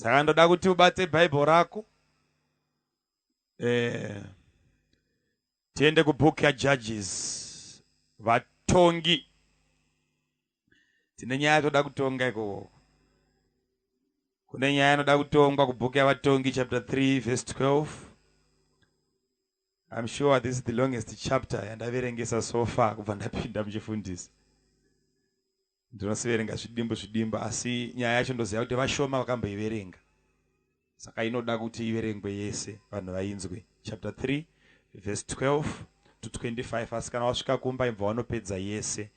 Saka ndoda kuti ubate Bible rako. Tiende kubook ya Judges. Vatongi. Tine nyaya toda kutonga iko. Kune nyaya inoda kutongwa kubook ya Vatongi chapter 3 verse 12. I'm sure this is the longest chapter and ndaverengesa so far kubva ndapinda muchifundisi. Ndinosiverenga zvidimbo asi nyaya yacho ndoziva kuti vashoma vakamboiverenga. Saka inoda kuti iverengwe yese vanhu vainzwe. Chapter 3 verse 12 to 25 asi kana wasvika kumba imva vanopedza yese.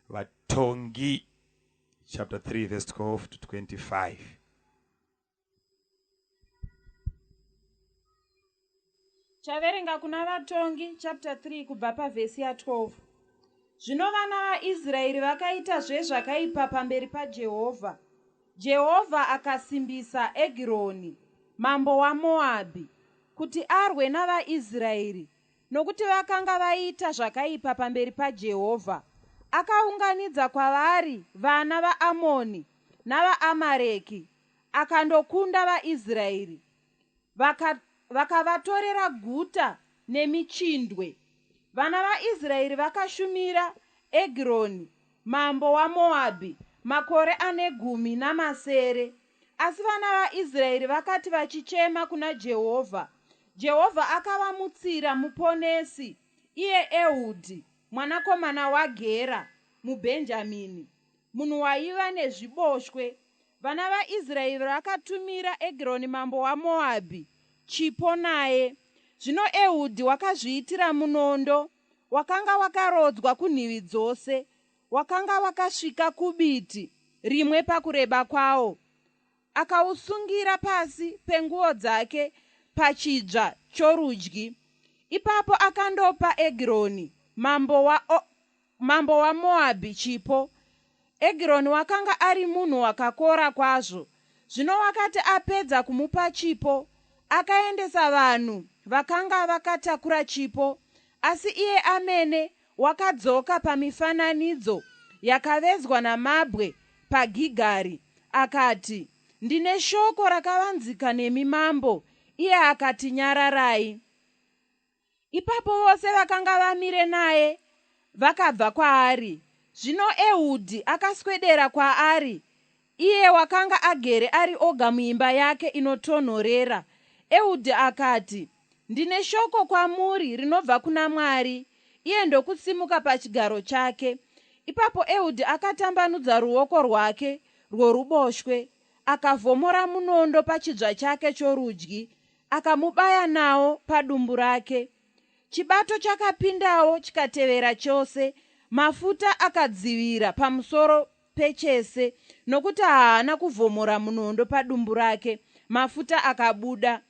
Vatongi chapter 3 verse 12 to 25. Chaverenga kuna Vatongi chapter 3 kubva pavhesi ya 12. Zvino vana vaIsraeri vakaita zvezvakaipa pamberi paJehovha. Jehovha akasimbisa Egironi, mambo waMoabhi, kuti arwe navaIsraeri, nokuti vakanga vaita zvakaipa pamberi paJehovha. Akaunganidza kwavari vana vaAmoni navaAmareki, akandokunda vaIsraeri. Vakavatorera guta nemichindwe. Vana vaIsraeri vakashumira Egironi, mambo waMoabhi, makore 10 Asi vana vaIsraeri vakati vachichema kuna Jehovha, Jehovha akavamutsira muponesi, iye Ehudhi, mwanakomana waGera, muBhenjamini, munhu waiva nezviboshwe. Vana vaIsraeri vakatumira Egironi mambo waMoabhi chipo naye. Zvino Ehudhi wakazviitira munondo, wakanga wakarodzwa kunhivi dzose, wakanga wakasvika kubiti rimwe pakureba kwawo. Akausungira pasi penguo dzake pachidzva chorudyi. Ipapo akandopa Egironi mambo waMoabhi chipo. Egironi wakanga ari munhu wakakora kwazvo. Zvino wakati apedza kumupa chipo, akaendesa vanhu vakanga vakatakura chipo, asi iye amene wakadzoka pamifananidzo yakavezwa namabwe paGigari. Akati, ndine shoko rakavanzika nemi mambo. Iye akati, nyararai. Ipapo vose vakanga vamire naye vakabva kwaari. Zvino Ehudhi akaswedera kwaari, iye wakanga agere ari oga muimba yake inotonhorera. Ehudhi akati, ndine shoko kwamuri rinobva kuna Mwari. Iye ndokusimuka pachigaro chake. Ipapo Ehudhi akatambanudza ruoko rwake rworuboshwe, akavhomora munondo pachidzva chake chorudyi, akamubaya nawo padumbu rake. Chibato chakapindawo chikatevera chose. Mafuta akadzivira pamusoro pechese, nokuti haana kuvhomora munondo padumbu rake. Mafuta akabuda.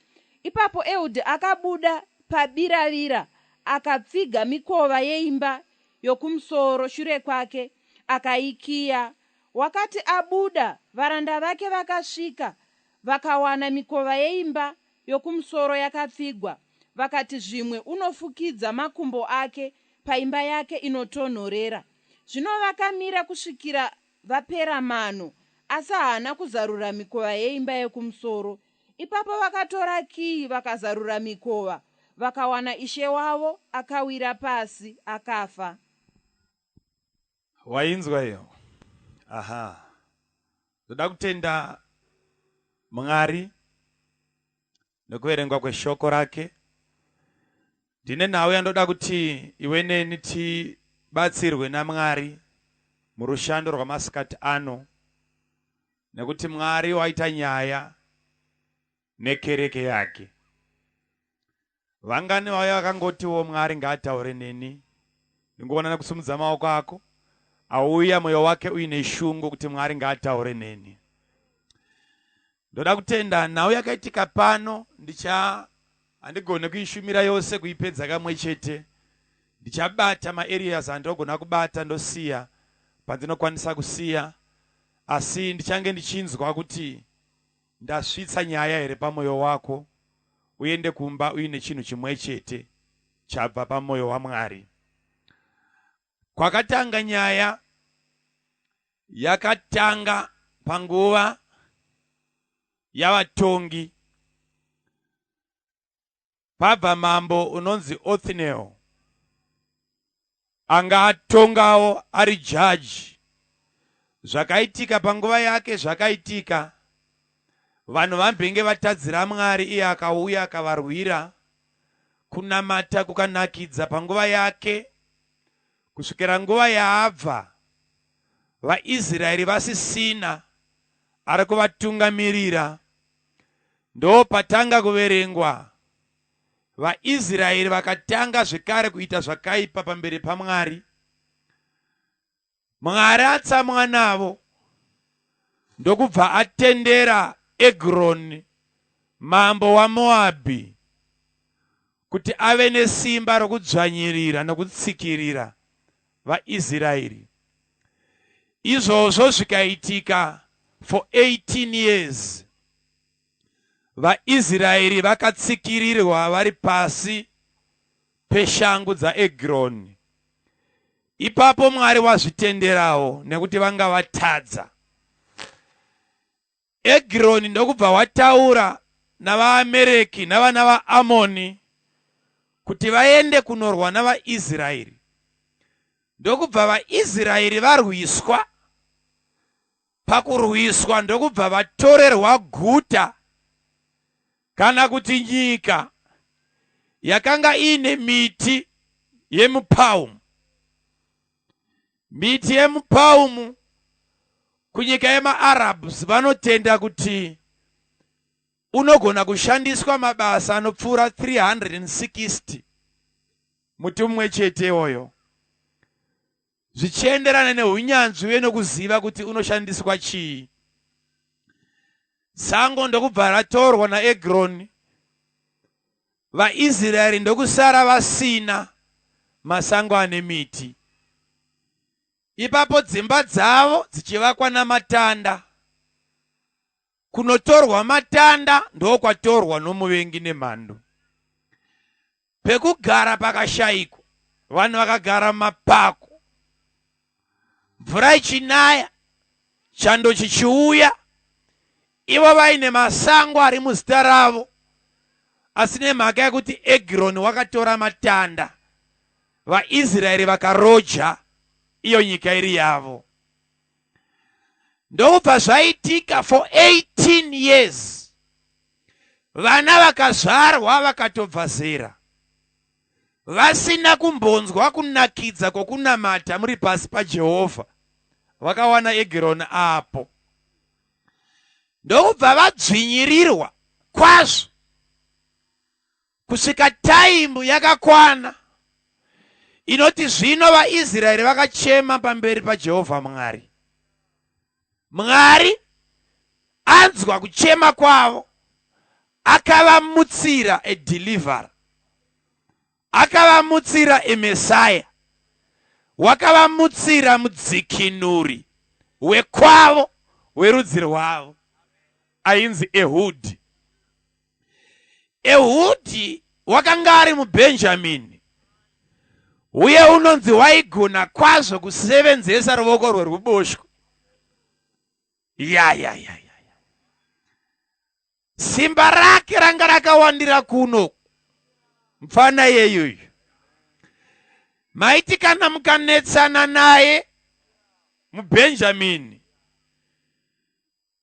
Ipapo Ehudhi akabuda pabiravira, akapfiga mikova yeimba yokumusoro shure kwake, akaikiya. Wakati abuda, varanda vake vakasvika, vakawana mikova yeimba yokumusoro yakapfigwa. Vakati, zvimwe unofukidza makumbo ake paimba yake inotonhorera. Zvino vakamira kusvikira vapera mano, asi haana kuzarura mikova yeimba yokumusoro. Ipapo vakatora kiyi vakazarura mikova, vakawana ishe wavo akawira pasi akafa. Wainzwa iyo? Aha. Ndoda kutenda Mwari nekuverengwa kweshoko rake. Ndine nawe ndoda kuti iwe neni tibatsirwe naMwari murushando rwamasikati ano, nekuti Mwari waita nyaya nekereke yake. Vangani vaya vakangotiwo Mwari ngaataure neni. Ndingoona nekusumudza maoko ako, auya mwoyo wake uine shungu kuti Mwari ngaataure neni. Ndoda kutenda nawe yakaitika pano, handigone kuishumira yose kuipedza kamwe chete. Ndichabata maareas andogona kubata ndosiya pandinokwanisa kusiya, asi ndichange ndichinzwa kuti ndasvitsa nyaya here pamwoyo wako, uende kumba uine chinhu chimwe chete chabva pamwoyo waMwari. Kwakatanga nyaya yakatanga panguva yavatongi. Pabva mambo unonzi Othineo anga atongawo ari jaji. Zvakaitika panguva yake zvakaitika. Vanhu vambenge vatadzira Mwari, iye akauya akavarwira. Kunamata kukanakidza panguva yake. Kusvikira nguva yaabva, vaIsraeri vasisina ari kuvatungamirira. Ndo patanga kuverengwa, vaIsraeri vakatanga zvekare kuita zvakaipa pamberi paMwari. Mwari atsamwa navo, ndokubva atendera Egloni mambo waMoabhi kuti ave nesimba rokudzvanyirira nokutsikirira vaIsraeri. Izvozvo zvikaitika for 18 years. VaIsraeri vakatsikirirwa vari pasi peshangu dzaEgloni. Ipapo Mwari wazvitenderawo nekuti vanga vatadza. Egloni ndokubva wataura navaAmereki navana vaAmoni kuti vaende kunorwa navaIsraeri. Ndokubva vaIsraeri varwiswa. Pakurwiswa ndokubva vatorerwa guta kana kuti nyika yakanga ine miti yemupaumu. Miti yemupaumu kunyika yemaArabs vanotenda kuti unogona kushandiswa mabasa anopfuura 360 muti mumwe chete iwoyo, zvichienderana neunyanzvi uye nokuziva kuti unoshandiswa chii. Sango ndokubva ratorwa naEgloni. VaIsraeri ndokusara vasina masango ane miti. Ipapo dzimba dzavo dzichivakwa namatanda. Kunotorwa matanda ndokwatorwa nomuvengi nemhando. Pekugara pakashayikwa, vanhu vakagara mumapako. Mvura ichinaya, chando chichiuya, ivo vaine masango ari muzita ravo, asi nemhaka yekuti Egloni wakatora matanda, vaIsraeri vakaroja iyo nyika iri yavo. Ndokubva zvaitika for 18 years. Vana vakazvarwa vakatobva zera, vasina kumbonzwa kunakidza kwokunamata muri pasi paJehovha. Vakawana Egloni apo. Ndokubva vadzvinyirirwa kwazvo kusvika taimu yakakwana inoti zvino vaIsraeri vakachema pamberi paJehovha Mwari. Mwari anzwa kuchema kwavo, akavamutsira edeliverer, akavamutsira eMesaya, wakavamutsira mudzikinuri wekwavo werudzi rwavo, ainzi Ehudhi. Ehudhi wakanga ari muBhenjamini, uye unonzi waigona kwazvo kusevenzesa ruoko rweruboshwe. Simba rake ranga rakawandira kuno mfana yeyoyo. Maiti kana mukanetsana naye muBhenjamini,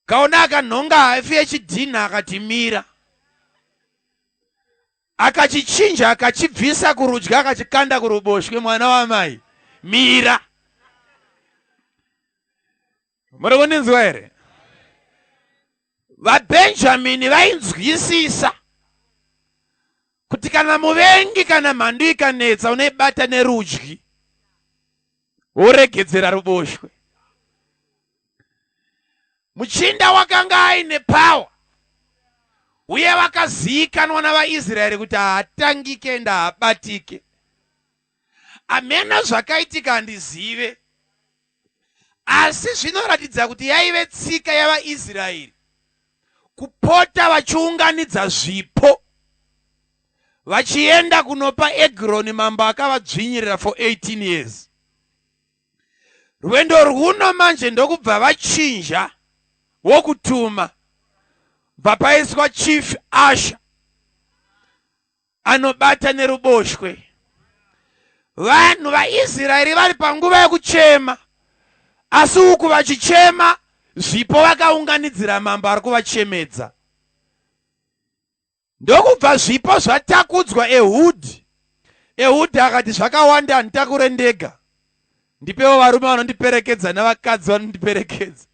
kaona akanhonga hafu yechidhina akatimira, akachichinja akachibvisa kurudyi akachikanda kuruboshwe, mwana wamai mira. Muri kuninzwa here? VaBhenjamini vainzwisisa kuti kana muvengi kana mhandu ikanetsa unoibata nerudyi woregedzera ruboshwe. Muchinda wakanga aine power, uye vakazivikanwa navaIsraeri kuti haatangike enda haabatike. Amena zvakaitika handizive, asi zvinoratidza kuti yaive tsika yavaIsraeri kupota vachiunganidza zvipo vachienda kunopa Egloni mambo akavadzvinyirira for 18 years. Rwendo rwuno manje ndokubva vachinja wokutuma vapaiswa chief Asha anobata neruboshwe. Vanhu vaIsraeri vari panguva yekuchema, asi uku vachichema zvipo vakaunganidzira mambo ari kuvachemedza. Ndokubva zvipo zvatakudzwa Ehudhi. Ehudhi akati zvakawanda handitakure ndega, ndipewo varume vanondiperekedza navakadzi vanondiperekedza.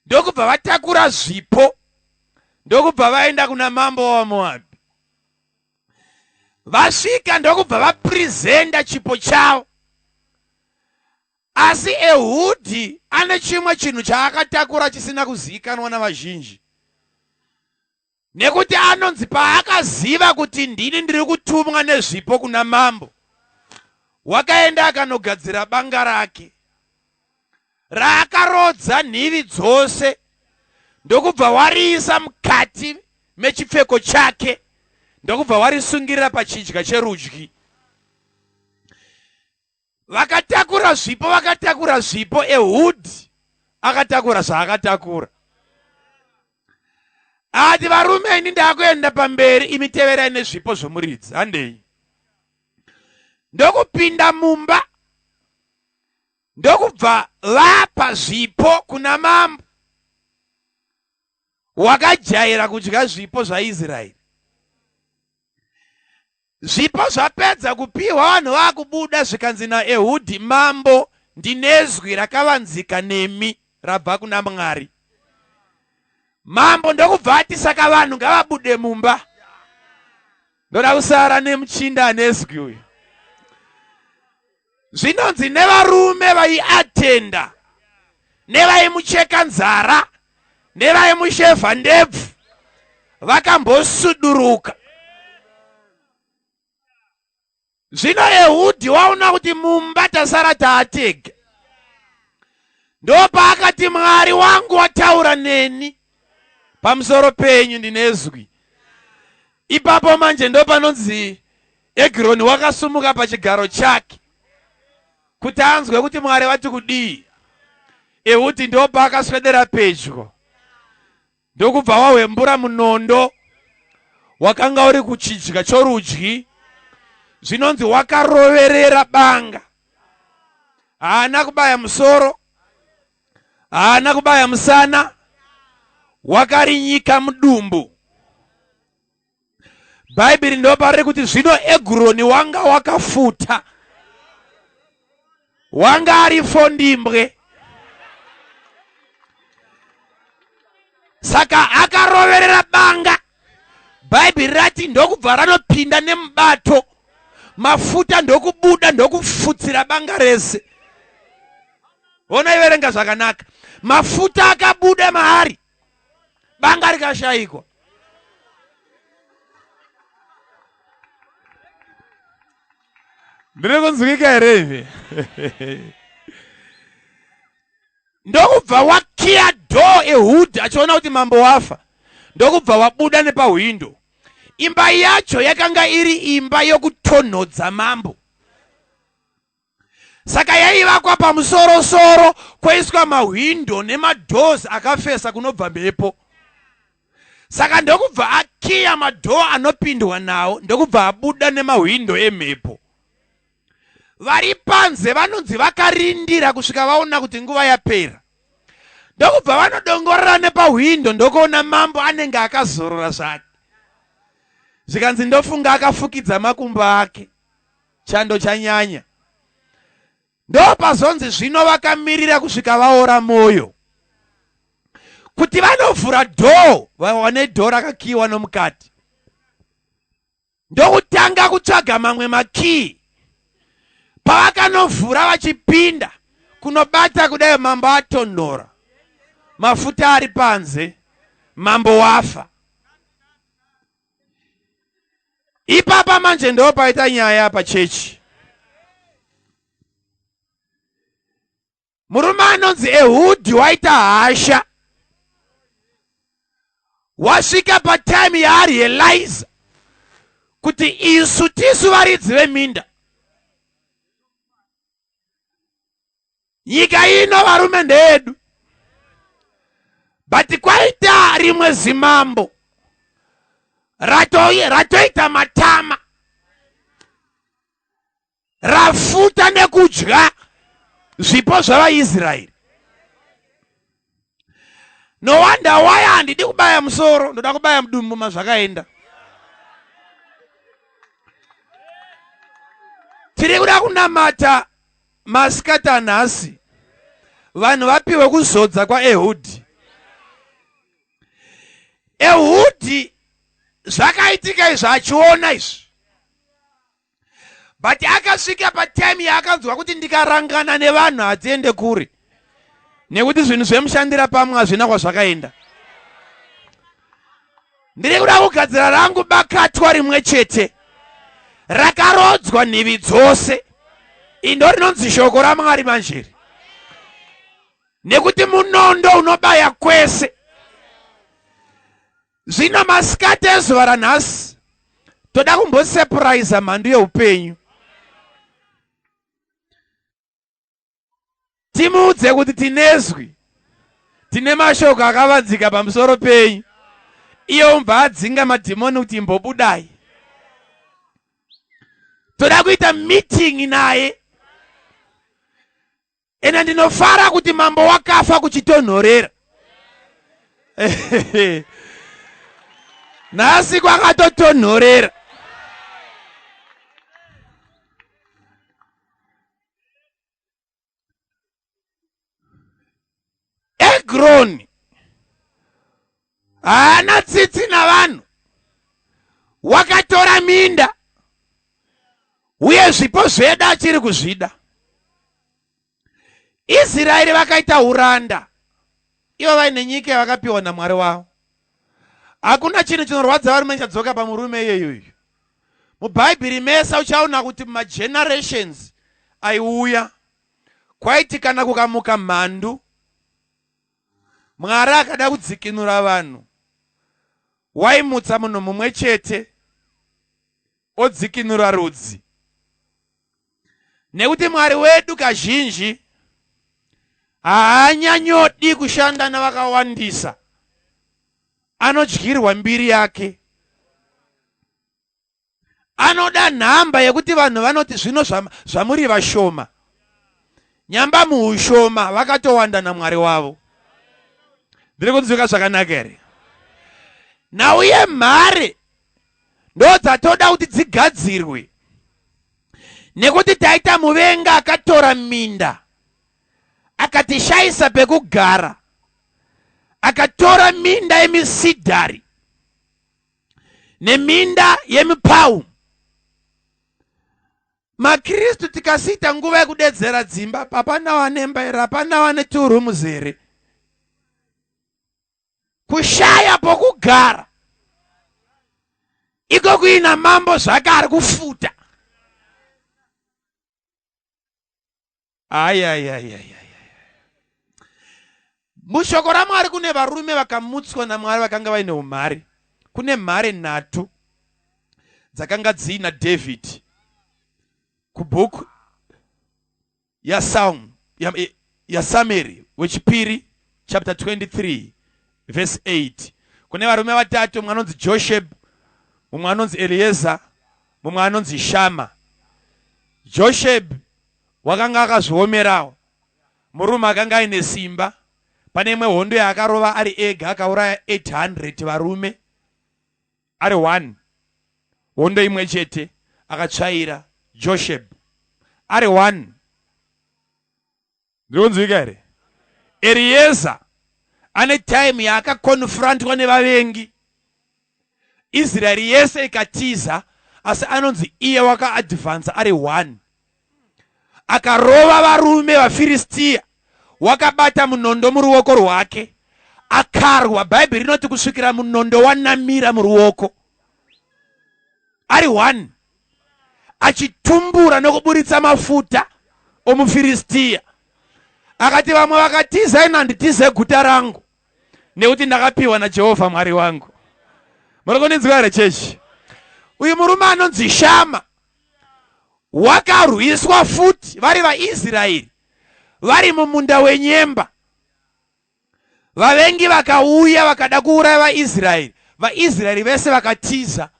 Ndokubva vatakura zvipo, ndokubva vaenda kuna mambo waMoabhi. Vasvika ndokubva vaprezenta chipo chavo. Asi Ehudhi ane chimwe chinhu chaakatakura chisina kuzivikanwa navazhinji. Nekuti anonzi paakaziva kuti ndini ndiri kutumwa nezvipo kuna mambo, wakaenda akanogadzira banga rake raakarodza nhivi dzose, ndokubva wariisa mukati mechipfeko chake, ndokubva warisungirira pachidya cherudyi. Vakatakura zvipo, Ehudhi akatakura zvaakatakura. Ati varume ini ndakuenda pamberi, imi teverai nezvipo zvomuridzi. Handei. Ndokupinda mumba, ndokubva vapa zvipo kuna mambo wakajaira kudya zvipo zvaIsraeri. Zvipo zvapedza kupiwa, vanhu vakubuda zvikanzi naEhudhi, mambo ndinezwi rakavanzika nemi rabva kuna Mwari. Mambo ndokubva ati saka vanhu ngavabude mumba. Ndoda kusara nemuchinda anezwi uyu. Zvinonzi nevarume vaiatenda, nevaimucheka nzara, nevaimushevha ndebvu, vakambosuduruka. Zvino Ehudhi waona kuti mumba tasara taatega. Ndopaakati Mwari wangu wataura neni pamusoro penyu ndinezwi. Ipapo manje ndopanonzi Egroni wakasumuka pachigaro chake kuti anzwe kuti Mwari vati kudii. Ehudhi ndopaakaswedera pedyo, ndokubva wahwembura munondo wakanga uri kuchidya chorudyi. Zvinonzi wakaroverera banga. Haana kubaya musoro, haana kubaya musana, wakarinyika mudumbu. Bhaibheri ndopariri kuti zvino Egroni wanga wakafuta, wanga ari fondimbwe. Saka akaroverera banga. Bhaibheri rati ndokubva ranopinda nemubato, mafuta ndokubuda ndokufutsira banga rese. Ona iverenga zvakanaka. Mafuta akabuda mahari, banga rikashayikwa. Ndiri kunzwika here ivi? Ndokubva wakiya dhoo Ehudhi achiona kuti mambo wafa, ndokubva wabuda nepahwindo. Imba yacho yakanga iri imba yokutonhodza mambo. Saka yaivakwa pamusoro-soro, kwoiswa mahwindo nemadhozi akafesa kunobva mhepo. Saka ndokubva akiya madhoo anopindwa nawo, ndokubva abuda nemahwindo emhepo. Vari panze vanonzi vakarindira kusvika vaona kuti nguva yapera. Ndokubva vanodongorera nepahwindo, ndokuona mambo anenge akazorora zvake. Zvikanzi ndofunga akafukidza makumbo ake, chando chanyanya. Ndopazonzi zvino vakamirira kusvika vaora moyo kuti vanovhura dhoo, vawane dhoo rakakiyiwa nomukati. Ndokutanga kutsvaga mamwe makii. Pavakanovhura vachipinda kunobata kudai, mambo atonhora, mafuta ari panze, mambo wafa. Ipapa manje ndopaita nyaya pachechi. Murume anonzi Ehudhi waita hasha. Wasvika patime yarealize kuti isu tisu varidzi veminda. Nyika ino varume ndedu. but kwaita rimwe zimambo ratoita matama rafuta nekudya zvipo zvavaIsraeri. No wonder why handidi kubaya musoro, ndoda kubaya mudumbu mazvakaenda. Tiri kuda kunamata masikata nhasi vanhu vapiwe kuzodza kwaEhudhi. Ehudhi zvakaitika izvi achiona izvi, but akasvika patime yaakanzwa kuti ndikarangana nevanhu hatiende kure, nekuti zvinhu zvemushandira pamwe hazvina kwazvakaenda. Ndiri kuda kugadzira rangu bakatwa rimwe chete rakarodzwa nhivi dzose. Indo rinonzi shoko raMwari manjeri, nekuti munondo unobaya kwese. Zvino masikati ezuva ranhasi toda kumbosepuraiza mhandu yeupenyu. Timuudze kuti tinezwi, tine mashoko akavanzika pamusoro penyu. Iyo umbva adzinga madhimoni kuti imbobudai. Toda kuita meeting naye. Ena ndinofara kuti mambo wakafa kuchitonhorera. Nhasi kwakatotonhorera. Egroni haana tsitsi navanhu, wakatora minda uye zvipo zvedu achiri kuzvida. Israeri vakaita uranda, ivo vaine nyika yavakapiwa naMwari wavo. Hakuna chinhu chinorwadza varume chadzoka pamurume iyeyoyo. MuBhaibheri mese uchaona kuti magenerations aiuya kwaiti kana kukamuka mhandu, Mwari akada kudzikinura vanhu, waimutsa munhu mumwe chete odzikinura rudzi. Nekuti Mwari wedu kazhinji haanyanyodi kushanda navakawandisa, anodyirwa mbiri yake. Anoda nhamba yekuti vanhu vanoti zvino zvamuri vashoma, nyamba muushoma vakatowanda naMwari wavo. Ndiri kunzwika zvakanaka here? Nauye mhare ndo dzatoda kuti dzigadzirwe, nekuti taita muvenga akatora minda akatishayisa pekugara, akatora minda yemisidhari neminda yemipau. maKristu tikasita nguva yekudedzera dzimba, hapana wanemba here, hapana wane 2 rooms here. Kushaya pokugara iko kuina mambo zvakari kufuta. Mushoko raMwari kune varume vakamutswa naMwari vakanga vaine umhare. Kune mhare 3 dzakanga dzina David kubhuku yaSamueri wechipiri chapter 23 verse 8. Kune varume 3, mumwe anonzi Josheb, mumwe anonzi Elieza, mumwe anonzi Shama. Josheb wakanga akazviomerawo, murume akanga aine simba. Pane imwe hondo yaakarova ari ega akauraya 800 varume ari 1. Hondo imwe chete akatsvaira Josheb ari 1. Ndikunzwika here? Elieza ane time yaakakonfrontwa nevavengi. Israeri yese ikatiza, asi anonzi iye wakaadvance ari 1. Akarova varume vaFiristia, wakabata munondo muruoko rwake, akarwa. Bhaibheri rinoti kusvikira munondo wanamira muruoko, ari 1, achitumbura nokuburitsa mafuta omuFiristia. Akati vamwe vakatiza, ina nditize guta rangu, nekuti ndakapiwa naJehovha Mwari wangu. Murikunzwa here chechi? Uyu murume anonzi Shama wakarwiswa futi vari vaIsraeri vari mumunda wenyemba. vavengi vakauya vakada kuuraya vaIsraeri. VaIsraeri vese vakatiza,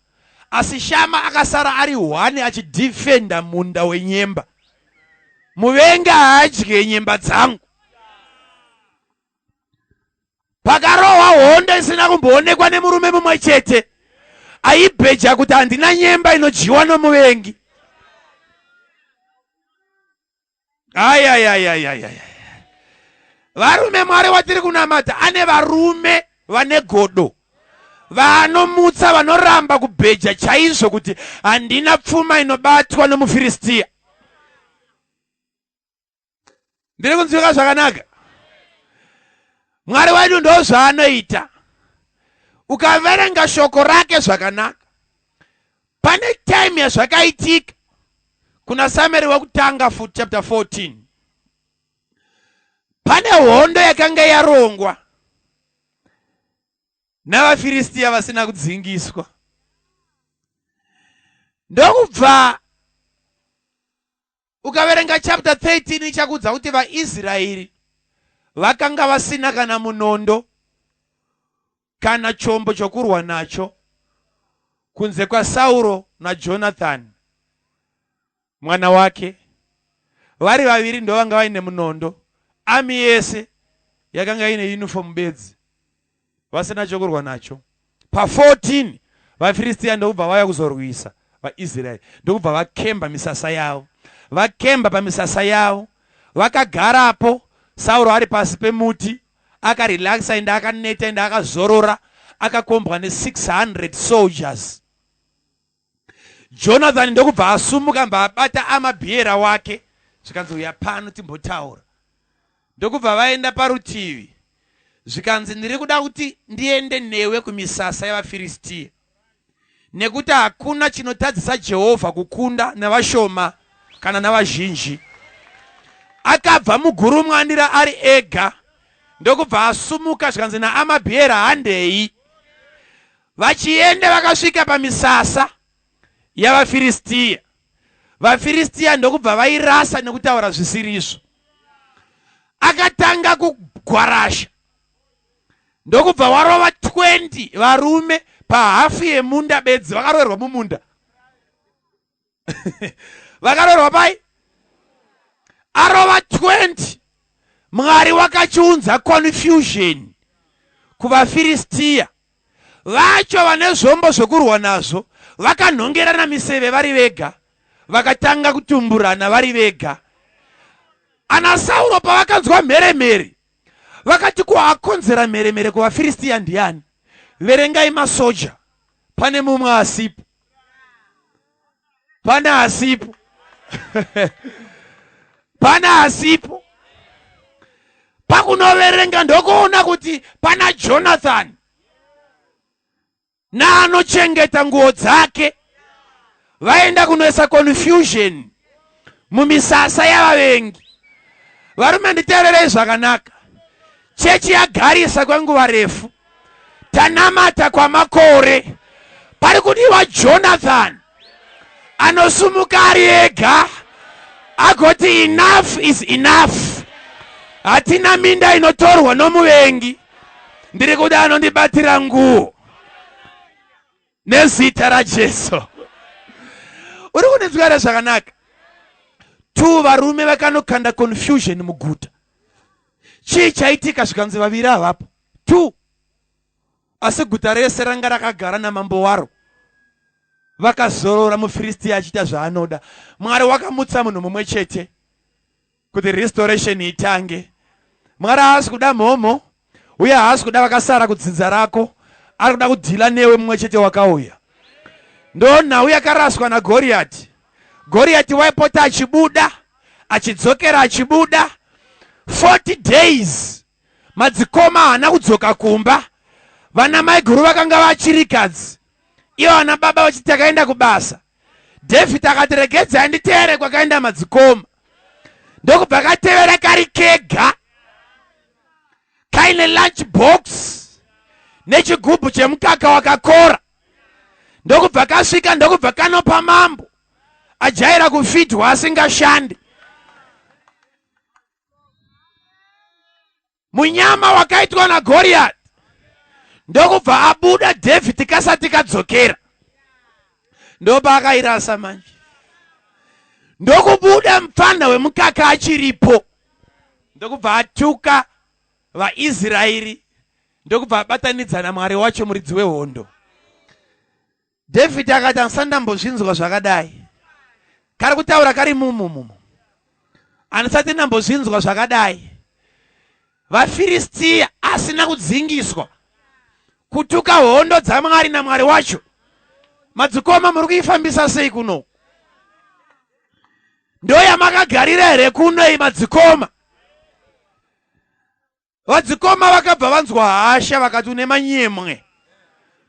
asi Shama akasara ari 1 achidefenda munda wenyemba. Muvengi haadye nyemba dzangu. Pakarohwa hondo isina kumboonekwa nemurume mumwe chete, aibheja kuti handina nyemba inodyiwa nomuvengi. Varume Mwari watiri kunamata ane varume vane godo, vanomutsa, vanoramba kubheja chaizvo kuti handina pfuma inobatwa nomuFiristia. Ndiri kunzwika zvakanaka? Mwari wedu ndo zvaanoita. Ukaverenga shoko rake zvakanaka, pane time yazvakaitika kuna Samueri wekutanga chapter 14. Pane hondo yakanga yarongwa navaFiristia vasina kudzingiswa. Ndokubva ukaverenga chapter 13 chakudza kuti vaIsraeri vakanga vasina kana munondo kana chombo chokurwa nacho kunze kwa Sauro naJonathan mwana wake. Vari vaviri ndo vanga vaine munondo. Ami yese yakanga ine uniform bedzi, vasina chokurwa nacho. Pa 14 vaFiristia ndokubva vaya kuzorwisa vaIsraeri. Ndokubva vakemba misasa yavo. Vakemba pamisasa yavo, vakagarapo. Sauro ari pasi pemuti, akarelaxa enda akaneta enda akazorora, akakombwa ne600 soldiers. Jonathan ndokubva asumuka mbabata amabhiera wake, zvikanzi uya pano timbotaura. Ndokubva vaenda parutivi, zvikanzi ndiri kuda kuti ndiende newe kumisasa yavaFiristia, nekuti hakuna chinotadzisa Jehovha kukunda navashoma kana navazhinji. Akabva mugurumwandira ari ega, ndokubva asumuka zvikanzi naamabhiera handei. Vachiende vakasvika pamisasa yavaFiristia. VaFiristia ndokubva vairasa nekutaura zvisirizvo. Akatanga kugwarasha, ndokubva warova 20 varume pahafu yemunda bedzi. Vakaroverwa mumunda. Vakaroverwa pai? Arova 20. Mwari wakachiunza confusion kuvaFiristia. Vacho vane zvombo zvokurwa nazvo vakanhongerana miseve vari vega, vakatanga kutumburana vari vega. Ana Sauro pavakanzwa mheremhere, vakati kuakonzera mheremhere kuvaFiristia ndiani? Verengai masoja. Pane mumwe asipo. Pane asipo. Pana asipo. Pakunoverenga ndokuona kuti pana Jonathan naanochengeta nguo dzake, vaenda kunoisa confusion mumisasa yavavengi. Varume nditeererei zvakanaka. Chechi yagarisa kwenguva refu, tanamata kwamakore. Pari kudiwa Jonathan anosumuka ari ega agoti enough is enough. Hatina minda inotorwa nomuvengi. Ndiri kuda anondibatira nguo nezita raJesu. Uri kunzwira zvakanaka? Tu varume vakanokanda confusion muguta. Chii chaitika zvikanzi vaviri avapo? Tu. Asi guta rese ranga rakagara namambo waro. Vakazorora muFiristia achita zvaanoda. Mwari wakamutsa munhu mumwe chete kuti restoration itange. Mwari haasi kuda mhomo, uye haasi kuda vakasara kudzinza rako. Ari kuda kudhila newe mumwe chete wakauya. Ndo nhau yakaraswa naGoliath. Goliath waipota achibuda, achidzokera achibuda. 40 days madzikoma haana kudzoka kumba. Vana mai guru vakanga vachirikadzi, ivo vana baba vachiti takaenda kubasa. David akati regedzai nditeere kwakaenda madzikoma. Ndokubva katevera kari kega, kaine lunch box nechigubhu chemukaka wakakora. Ndokubva kasvika, ndokubva kanopa mambo ajaira kufidhwa asingashandi. munyama wakaitwa na Goliath. Ndokubva abuda David kasati kadzokera. Ndoba akairasa manje. Ndokubuda mfana wemukaka achiripo. Ndokubva atuka vaIsraeri. Ndokubva abatanidzana Mwari wacho muridzi wehondo. David akati andisandambozvinzwa zvakadai. Kari kutaura kari mumumu. Andisati ndambozvinzwa zvakadai. VaFiristia asina kudzingiswa kutuka hondo dzaMwari naMwari wacho. Madzikoma muri kuifambisa sei kuno? Ndoya makagarira here kuno iyi madzikoma? Vadzikoma vakabva vanzwa hasha vakati une manyemwe.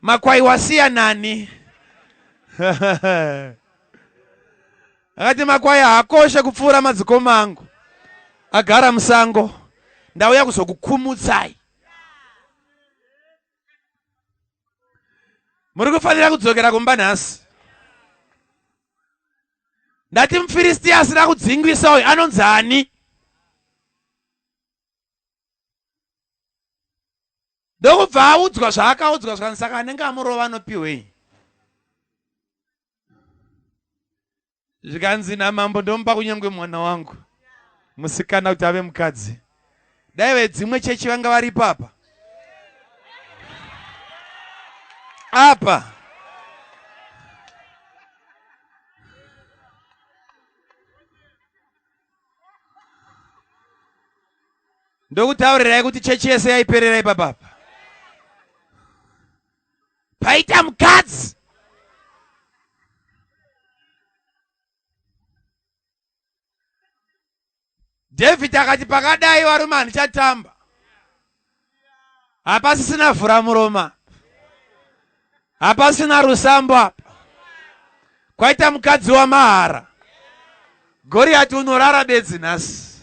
Makwai wasiya nani? Akati makwai haakoshe kupfuura madzikoma angu. Agara musango. Ndauya kuzokukumutsai. Muri kufanira kudzokera kumba nhasi. Ndati muFiristia asina kudzingwisa uyu anonzi ani? Ndokubva audzwa zvaakaudzwa zvakanaka anenge amurova anopiwei. Zvikanzi namambo ndomupa kunyangwe mwana wangu musikana kuti ave mukadzi. Dai vedzimwe chechi vanga vari papa. Apa. Ndokutaurirai kuti chechi yese yaiperera ipapa. Paita mukadzi. David akati pakadai varume handichatamba. Hapasisina vhura muroma. Hapasina rusambo apa. Kwaita mukadzi wamahara. Goliath unorara bedzi nhasi.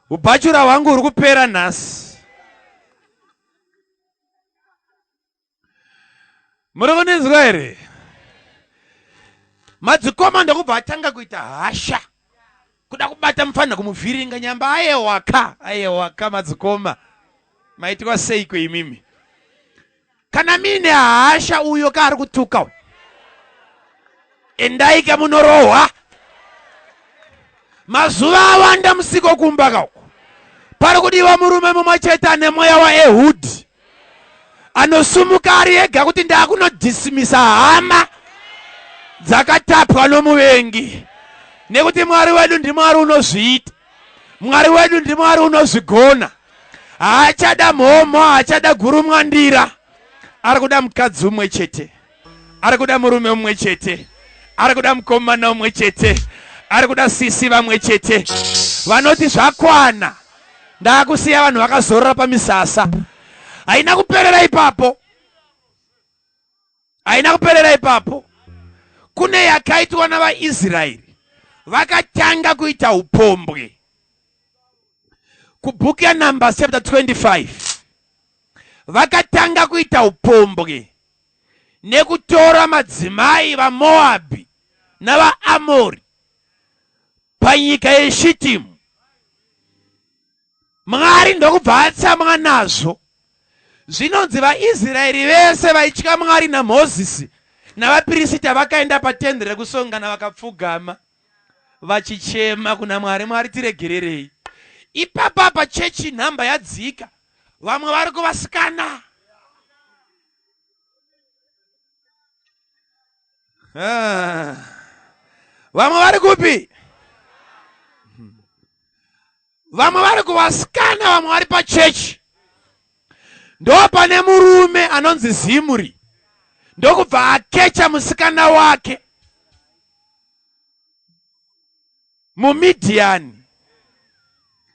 Ubachura hwangu huri kupera nhasi. Muri kundinzwa here? Madzikoma ndokubva atanga kuita hasha. Kuda kubata mufana kumuvhiringa nyamba ayewaka madzikoma. Maitwa seiko imimi? Kana mine hasha uyo kari kutuka. Endaika munorohwa. Mazuva awanda musiko kumbaka uko. Pari kudiwa murume mumwe chete ane mweya waEhud. Anosumuka ari ega kuti ndakunodhisimisa hama dzakatapwa nomuvengi. Nekuti Mwari wedu ndiMwari unozviita. Mwari wedu ndiMwari unozvigona. Haachada mhomo, haachada gurumwandira. Ari kuda mukadzi umwe chete. Ari kuda murume umwe chete. Ari kuda mukomana umwe chete. Ari kuda sisi vamwe chete. Vanoti zvakwana. Ndakusiya vanhu vakazorora pamisasa. Haina kuperera ipapo. Haina kuperera ipapo. Kune yakaitwa navaIsraeri. Vakatanga kuita upombwe. Kubhuku yaNumbers chapter 25. Vakatanga kuita upombwe. Nekutora madzimai vaMoabhi navaAmori panyika yeShitimu. Mwari ndokubva atsamwa nazvo. Zvinonzi vaIsraeri vese vaitya Mwari naMozisi navaprista vakaenda patende rekusongana vakapfugama vachichema kuna Mwari, Mwari tiregererei. Ipapa pachechi nhamba yadzika. Vamwe vari kuvasikana. Vamwe vari kupi? Vamwe vari kuvasikana, vamwe vari pachechi. Ndo pane murume anonzi Zimuri. Ndokubva akecha musikana wake muMidhiani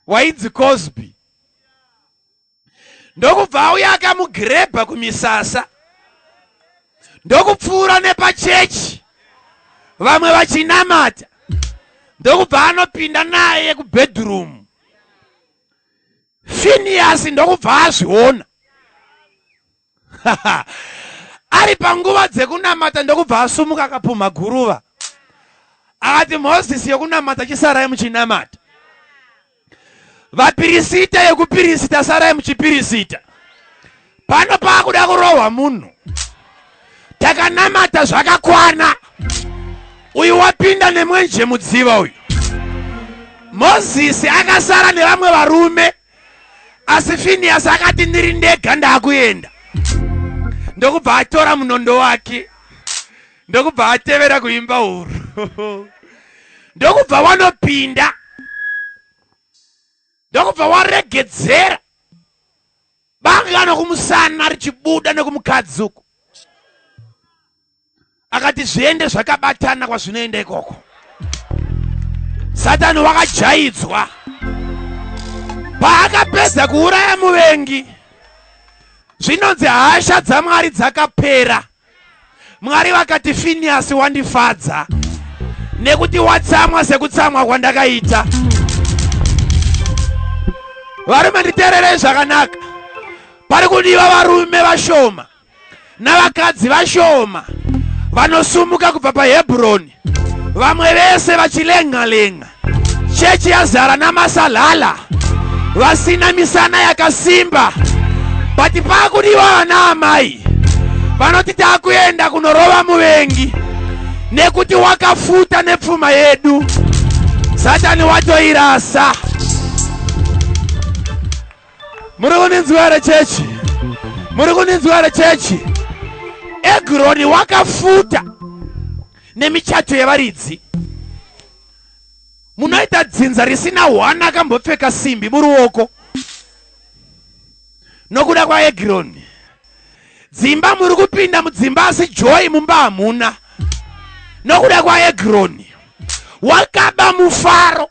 wainzi Cosby. Ndokubva auya akamugrebha kumisasa. Ndokupfuura nepachechi. Vamwe vachinamata. Ndokubva anopinda naye kubedroom. Phineas ndokubva azviona. Ari panguva dzekunamata ndokubva asumuka akapumha guruva. Akati Mozisi yokunamata chisarai muchinamata. vapirisita yekupirisita sarai muchipirisita. Pano pakuda kurohwa munhu. Takanamata zvakakwana. Uyu wapinda nemwenje mudziva uyu. Mozisi akasara nevamwe varume. Asi Phineas akati ndiri ndega ndakuenda. Ndokubva atora munondo wake. Ndokubva atevera kuimba huru. Ndokubva wanopinda. Ndokubva waregedzera. Banga nokumusana richibuda nekumukadzi uku. Akati zviende zvakabatana kwazvinoenda ikoko. Satani wakajaidzwa. Paakapedza kuuraya muvengi. Zvinonzi hasha dzaMwari dzakapera. Mwari vakati Phineas wandifadza. Nekuti watsamwa sekutsamwa kwandakaita. Varume nditeererei zvakanaka. Pari kudiwa varume vashoma navakadzi vashoma vanosumuka kubva paHebhuroni. Vamwe vese vachilenga-lenga. Chechi yazara namasalala. Vasina misana yakasimba. But pakudiwa vana amai. Vanoti takuenda kunorova muvengi. Nekuti wakafuta nepfuma yedu. Satani watoirasa. Muri kuninzwara chechi. Muri kuninzwara chechi. Egroni wakafuta nemichato yevaridzi. Munoita dzinza risina hwana akambopfeka simbi muruoko. Nokuda kwaEgroni. Dzimba muri kupinda mudzimba asi joy mumba hamuna. Nokuda kwaEgroni. Wakaba mufaro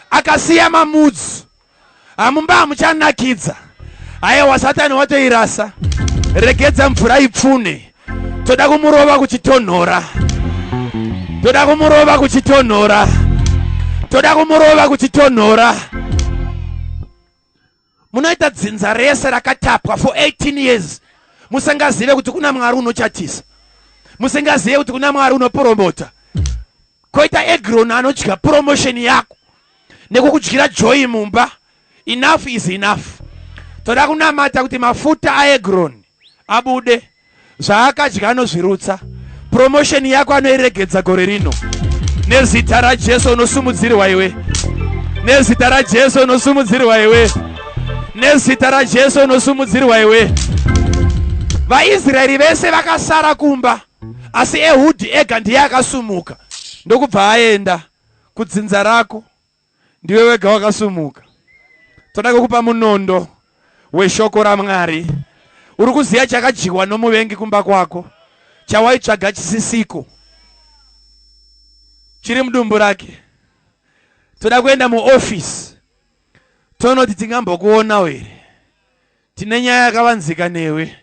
akasiya mamudzi. Amumba hamuchanakidza. Aiwa Satani watoirasa. Regedza mvura ipfune. Toda kumurova kuchitonhora. Toda kumurova kuchitonhora. Toda kumurova kuchitonhora. Munoita dzinza rese rakatapwa for 18 years. Musingazive kuti kuna Mwari unochatisa. Musingazive kuti kuna Mwari unopromota. Koita Egroni anodya promotion yako. Nekukudyira joy mumba. Enough is enough. Toda kunamata kuti mafuta aEgroni abude. Zvaakadya anozvirutsa. Promotion yako anoiregedza gore rino. Nezita raJesu unosumudzirwa iwe. Nezita raJesu unosumudzirwa iwe. Nezita raJesu unosumudzirwa iwe. VaIsraeri vese vakasara kumba. Asi Ehud ega ndiye akasumuka. Ndokubva aenda kudzinza rako. Ndiwe wega wakasumuka. Toda kukupa munondo weshoko raMwari. Uri kuziya chakadyiwa nomuvengi kumba kwako. Chawaitsvaga chisisiko. Chiri mudumbu rake. Toda kuenda muoffice. Tonoti tingambokuona here. Tine nyaya yakavanzika newe.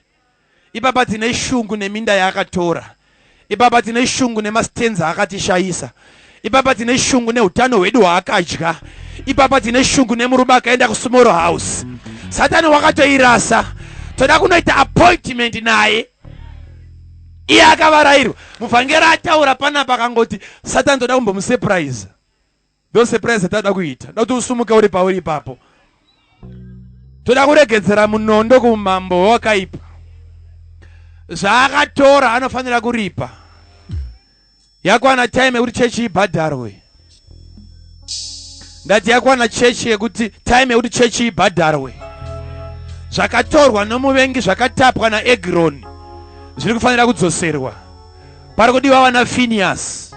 Ipapa tine shungu neminda yaakatora. Ipapa tine shungu nemastenza akatishayisa. Ipapa tine shungu neutano hwedu hwaakadya. Ipapa tine shungu nemurume akaenda kusumoro house. Satani wakatoirasa. Toda kunoita appointment naye. Iye akavarairwa. Muvhangeri ataura panapa akangoti Satani toda kumbomusurprise. Ndo surprise toda kuita. Ndokuti usumuke uri pauri ipapo. Toda kuregedzera munondo kumambo wakaipa. Zvaakatora anofanira kuripa. Yakwana time yekuti chechi ibhadharwe. Ndati yakwana chechi yekuti time yekuti chechi ibhadharwe. Zvakatorwa nomuvengi zvakatapwa naEgroni zviri kufanira kudzoserwa. Pari kudiwa vana Phineas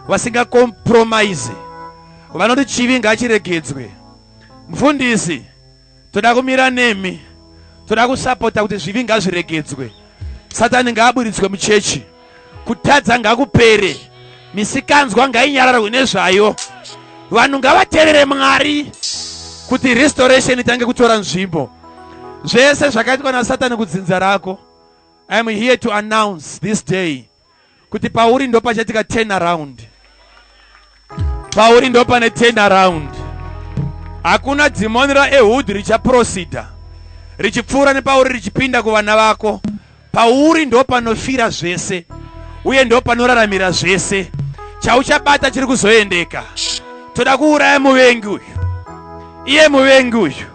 vasinga compromise. Vanoti chivi ngachiregedzwe. Mufundisi, toda kumira nemi. Toda kusapota kuti zvivi ngazviregedzwe. Satani ngaaburitswe muchechi. Kutadza ngakupere. Misikanzwa ngainyararwe nezvayo. Vanhu ngavateerere Mwari kuti restoration itange kutora nzvimbo. Zvese zvakaitwa naSatani kudzinza rako. I am here to announce this day kuti pauri ndo pachatika turn around. Pauri ndo pane turn around. Hakuna dhimoni raEhud richaproceda. Richipfuura nepauri richipinda kuvana vako. Pauri ndo panofira zvese. Uye ndo panoraramira zvese. Chauchabata chiri kuzoendeka. Toda kuuraya muvengi uyu. Iye muvengi uyu.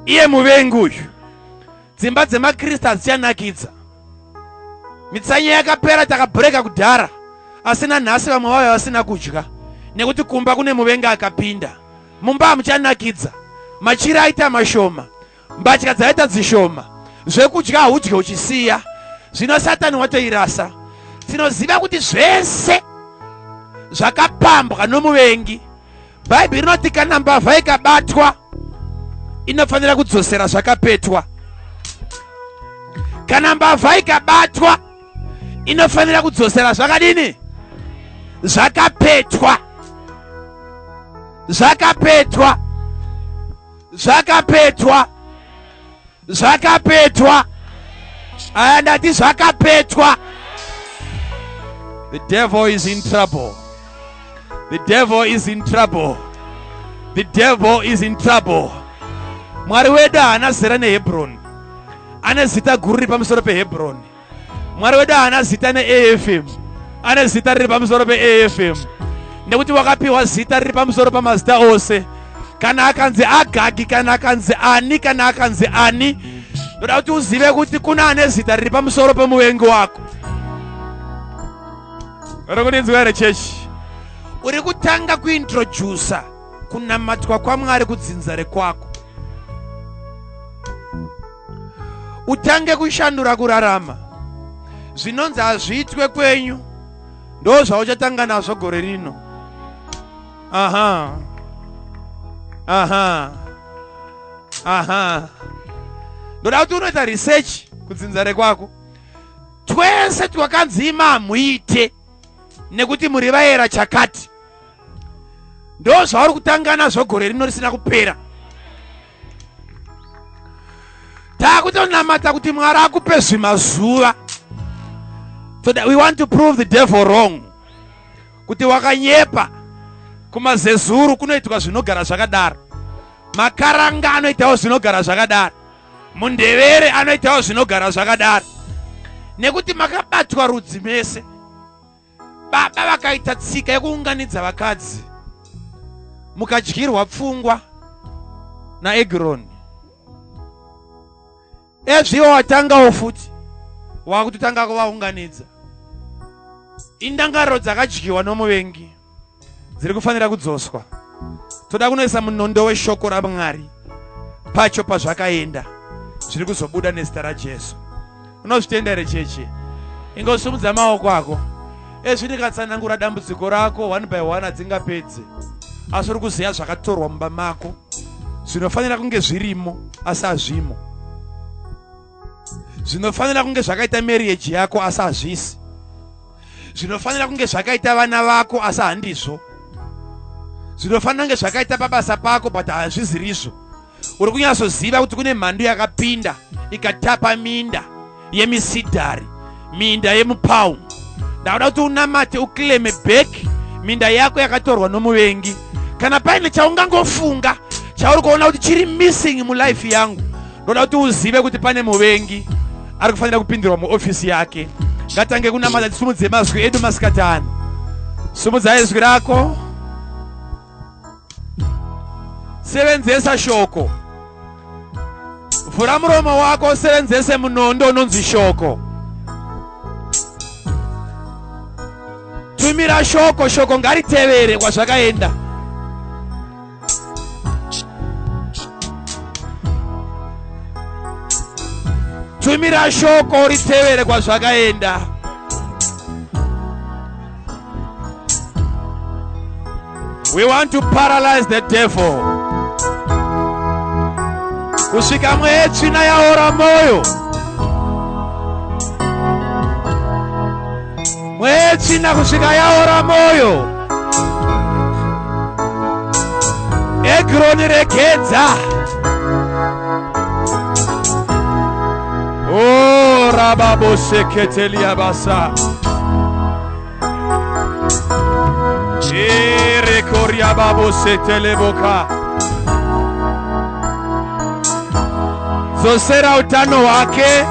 Iye muvengi uyu. Dzimba dzemaKristu hadzichanakidza. Mitsanya yakapera takabhureka kudhara. Asina nhasi vamwe vavo vasina kudya. Nekuti kumba kune muvengi akapinda. Mumba hamuchanakidza. Machira aita mashoma. Mbatya dzaita dzishoma. Zvekudya hudye uchisiya. Zvino Satani watoirasa. Tinoziva kuti zvese zvakapambwa nomuvengi. Bhaibheri rinoti kana mbavha ikabatwa inofanira kudzosera zvakapetwa. Kana mbavha ikabatwa inofanira kudzosera zvakadini? Zvakapetwa. Zvakapetwa. Zvakapetwa. Zvakapetwa. Andati zvakapetwa. The devil is in trouble. The devil is in trouble. The devil is in trouble. Mwari wedu haana zita neHebron. Ane zita guru riri pamusoro peHebron. Mwari wedu haana zita neAFM. Ane zita riri pamusoro peAFM. Nekuti wakapiwa zita riri pamusoro pamazita ose. Kana akanzi Agagi, kana akanzi Ani, kana akanzi Ani. Ndoda kuti uzive kuti kuna ane zita riri pamusoro pemuvengi wako. Rokuninzwa here chechi. Uri kutanga kuintrodusa kunamatwa kwaMwari kudzinza kwako. Utange kushandura kurarama. Zvinonzi hazviitwe kwenyu ndo zvauchatanga nazvo gore rino. Aha. Aha. Aha. Ndoda kuti unoita research kudzinza kwako. Twese twakanzi imamuite nekuti muri vaera chakati. Ndo zvauri kutanga nazvo gore rino risina kupera. Takutonamata kuti Mwari akupe zvimazuva. So that we want to prove the devil wrong. Kuti wakanyepa kumazezuru kunoitwa zvinogara zvakadaro. Makaranga anoitawo zvinogara zvakadaro. Mundevere anoitawo zvinogara zvakadaro. Nekuti makabatwa rudzi mese. Baba vakaita tsika yekuunganidza vakadzi. Mukadyirwa pfungwa naEgroni. Ezviwo watangawo futi. Wakutotanga kuvaunganidza. Indangariro dzakadyiwa nomuvengi dziri kufanira kudzoswa. Toda kunoisa munondo weshoko raMwari pacho pazvakaenda zviri kuzobuda nezita raJesu. Unozvitenda here cheche? Ingosumudza maoko ako. Ndikatsanangura dambudziko rako one by one hadzingapedze. Asi uri kuziva zvakatorwa mumba mako zvinofanira kunge zvirimo asi hazvimo. Zvinofanira kunge zvakaita marriage yako asi hazvisi. Zvinofanira kunge zvakaita vana vako asi handizvo. Zvinofanira kunge zvakaita pabasa pako but hazvizirizvo. Uri kunyazoziva kuti kune mhando yakapinda ikatapa minda yemisidhari, minda yemupau. Ndauda kuti unamate ukleme back minda yako yakatorwa nomuvengi. Kana paine chaungangofunga chauri kuona kuti chiri missing mulife yangu, ndoda kuti uzive kuti pane muvengi ari kufanira kupindirwa muofisi yake. Ngatange kunamata tisumudze mazwi edu masikatani. Sumudza izwi rako. Sevenzesa shoko. Vhura muromo wako usevenzese munondo unonzi shoko. Tumira shoko, shoko ngaritevere kwazvakaenda. Tumira shoko ritevere kwazvakaenda. We want to paralyze the devil. Kusvika mwetsvina yaora moyo. Mwetsvina kusvika yaora moyo. Egroni regedza. Oh, rababo seketelia basa. Koria babo seteleboka. Zosera utano wake.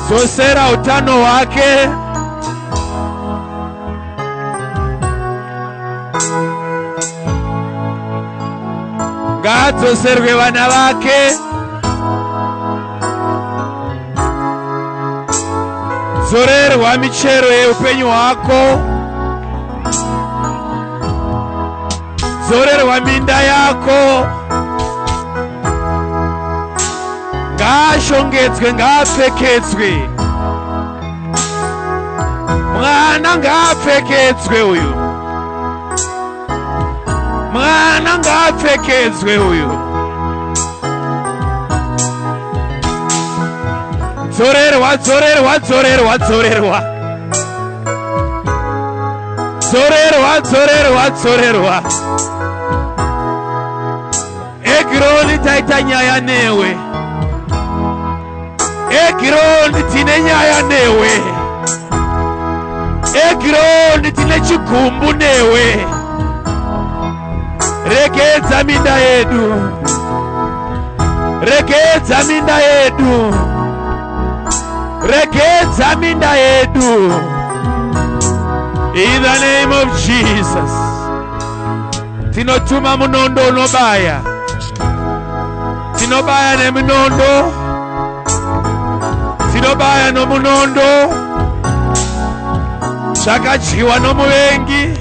Zosera utano wake. Ngadzoserwe vana vake. Dzorerwa michero yeupenyu hwako. Dzorerwa minda yako. Ngaashongedzwe, ngaapfekedzwe. Mwana ngaapfekedzwe uyu. Mwana ngaapfekedzwe uyu. Dzorerwa, dzorerwa, dzorerwa, dzorerwa. Dzorerwa, dzorerwa, dzorerwa. Egironi taita nyaya newe. Egironi tine nyaya newe. Egironi tine chigumbu newe. Regedza minda yedu. Regedza minda yedu. Regedza minda yedu. In the name of Jesus. Tinotuma munondo unobaya. Tinobaya nemunondo. Tinobaya nomunondo. Zvakadyiwa nomuvengi.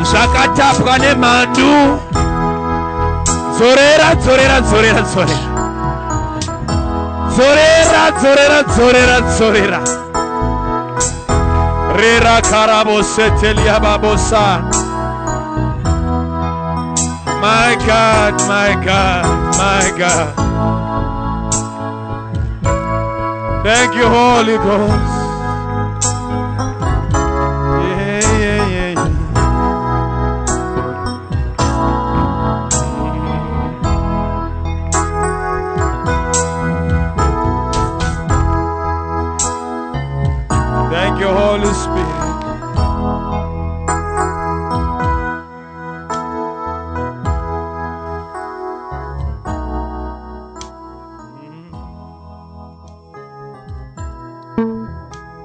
Zvakatapwa nemhandu. Dzorera, dzorera, dzorera, dzorera. Dzorera, dzorera, dzorera, dzorera. Rera karabo setelia babosa. My God, my God, my God. Thank you, Holy Ghost. Yeah, yeah, yeah, yeah. Thank you, Holy Spirit.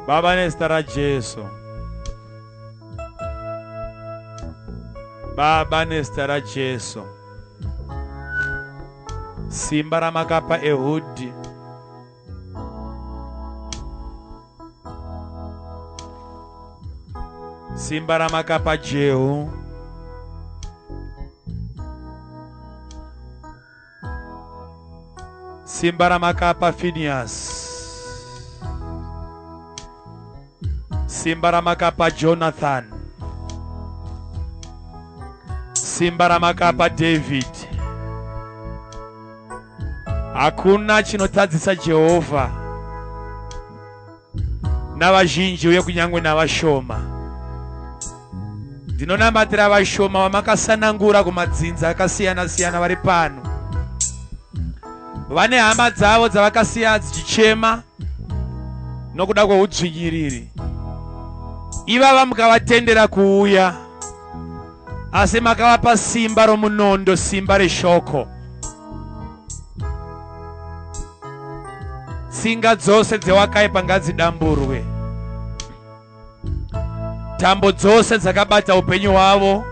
Baba nestara Jesu. Baba nestara Jesu. Simba ramakapa Ehud. Simba ramakapa Jehu. Simba ramakapa Phineas. Simba ramakapa Jonathan. Simba ramakapa David. Hakuna chinotadzisa Jehovha navazhinji uye kunyangwe navashoma. Ndinonamatira vashoma vamakasanangura kumadzinza akasiyana siyana vari pano. Vane hama dzavo dzavakasiya dzichichema nokuda kweudzvinyiriri. Ivava mukavatendera kuuya, asi makavapa simba romunondo, simba reshoko. Tsinga dzose dzewakaipa ngadzidamburwe. Tambo dzose dzakabata upenyu hwavo.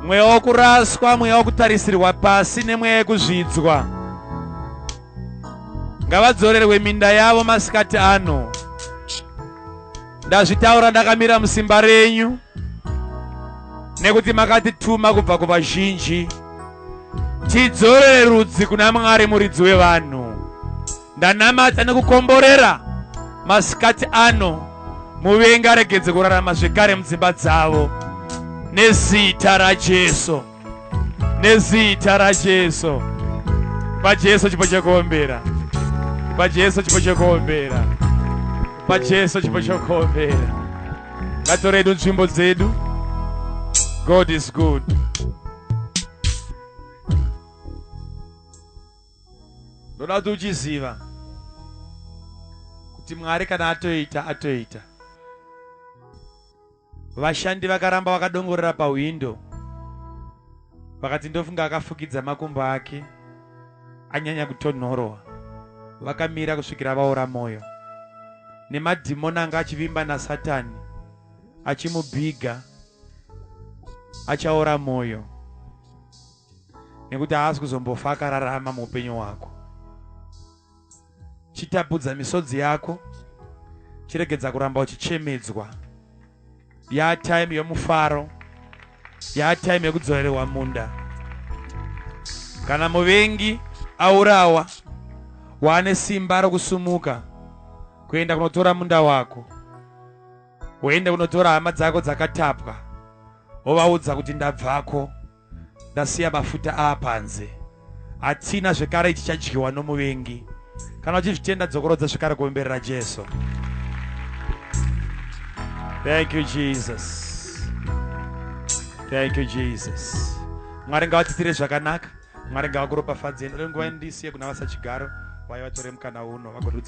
Mweya wokuraswa, mweya wokutarisirwa pasi nemweya yekuzvidzwa. Ngavadzorerwe minda yavo masikati ano. Ndazvitaura ndakamira musimba renyu, nekuti makatituma kubva kuvazhinji. Tidzorere rudzi kuna Mwari muridzi wevanhu. Ndanamata nekukomborera masikati ano. Muvengi aregedze kurarama zvekare mudzimba dzavo. Nezita raJesu. Nezita raJesu. PaJesu chipo chekuombera. PaJesu chipo chekuombera. PaJesu chipo chekuombera. Ngatiredu nzvimbo dzedu. God is good. Ndoda kuti uchiziva kuti Mwari kana atoita. Vashandi vakaramba vakadongorera pawindo. Vakati ndofunga akafukidza makumbo ake anyanya kutonhorwa. Vakamira kusvikira vaora moyo. Nemadhimoni anga achivimba naSatani achimubhiga achaora moyo. nekuti haasi kuzombofa akararama muupenyu hwako. Chitapudza misodzi yako, chiregedza kuramba uchichemedzwa. Time yomufaro, time yekudzorerwa munda. Kana muvengi aurawa, wane simba rokusumuka kuenda kunotora munda wako, woenda kunotora hama dzako dzakatapwa, wovaudza kuti ndabvako, ndasiya mafuta apanze, hatina zvekare chichadyiwa nomuvengi. Kana uchizvitenda dzokorodza zvekare kuomberera Jesu. Thank you, Jesus. Thank you, Jesus. Mwari ngavatitire zvakanaka. Mwari ngavakuropafadzeni. Nguva ndisiye kuna vasachigaro, vaya vatore mukana uno vagodudza